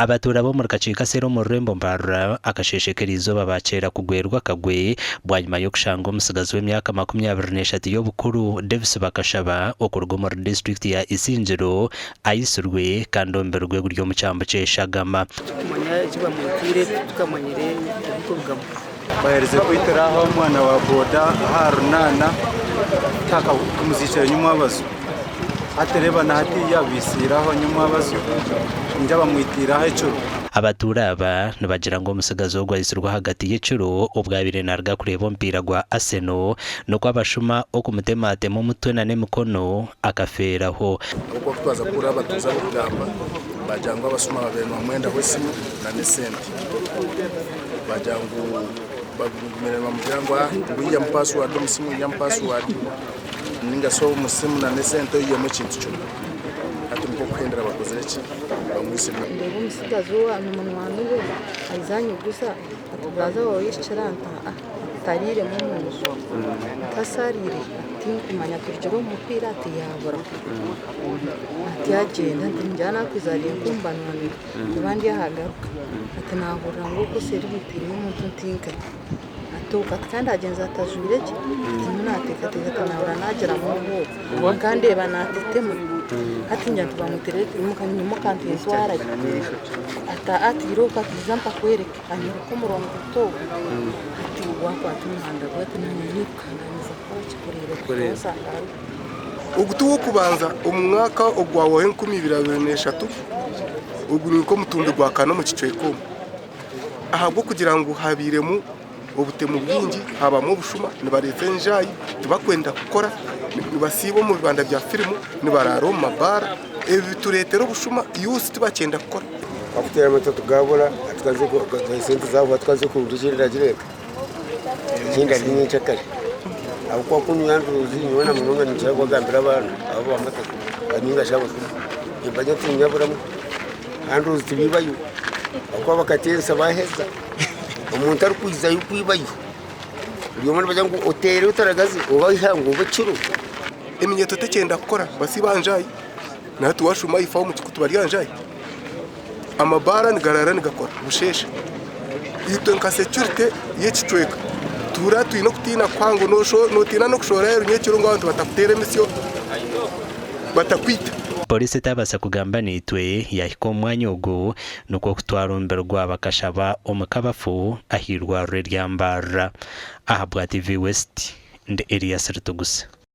abatura bo mu kacika sero mu Rurembo Mbara akasheshekerizo babacera kugwerwa kagwe bwanyuma yo kushanga umusigazi w'imyaka 23 y'obukuru Davis Bakashaba okurwa mu district ya Isinjiro ayisurwe kandomberwe guryo mu cyambo cyeshagama kumanya kiba mu tire tukamanyire kubugamo bahereze kwiteraho umwana wa boda harunana taka kumuzicira nyuma abazo atereba na hatiya bisiraho nyuma abazo njaba mwitiraho icyo abatura aba nabagira ngo umusigazi wo gwayisurwa hagati y'icuro ubwabire narga kureba mpira gwa Arsenal no kwabashuma okumutemate mu mutwe na nemukono akaferaho uko twaza kura batuza kugamba bajangwa abasuma babiri mu mwenda w'isimu na nesenti bajangu bagumira mu mujangwa wiya password musimu ya password ninga so musimu na nesenti yo mu kintu cyo atumko kwendera bakoze iki bamwisima ndego umusigazi wa umuntu wanduwe ayizanye gusa atubaza wowe yishiranta tarire mu muzo tasarire kumanya turjoro umupira ati yabura ati agenda njana kwizariye kumbanana abandi yahagaruka ati nahura ngo ko serivisi y'umuntu ntinka atuka kandi agenza atajurire ntunateka nahura nagera mu rugo kandi banatitemo ati njya tubamuterete mukanyuma kandi twara ati iroka kizampa kwereka anyura ko murongo to ati wako atumhanda bwate nanyine kananiza ko kikorera ugutuwo kubanza umwaka ogwawo 2023 uguri ko mutundo gwa kano mu kicweko ahabwo kugira ngo habiremu ubutemu bwingi habamo bushuma nibaretse njayi tubakwenda gukora nibasibo mu bibanda bya filmu nibararo mabara ebi turetero bushuma yusi tubakenda gukora akutera moto tugabura atwaze ko sente zabo atwaze ku rujirira gireka kinga nyinshi kare akwa kunu yanduzi nyona munonga nchako gambira abantu abo bamata aninga shabo imbaje tinyabura anduzi tibibayo akwa bakatensa baheza umuntu ari kwiza yukwibayo uyo mwana bajangu hotel utaragazi obayihango baciro eminyeto tekenda gukora basibanjayi natu washuma ifaho mu kikutu bari yanjayi amabara nigarara nigakora busheshe yitwe nka security y'ekicweka tura twino kutina kwango notina no kushora rero nyekiro ngo abantu batakutere misyo batakwita polisi tabasa kugamba nitwe yahiko umwanya ugu nuko kutwarumberwa Bakashaba omukabafu ahirwa Rurembo Mbara aha bwa TV West nde Elias Rutugusa.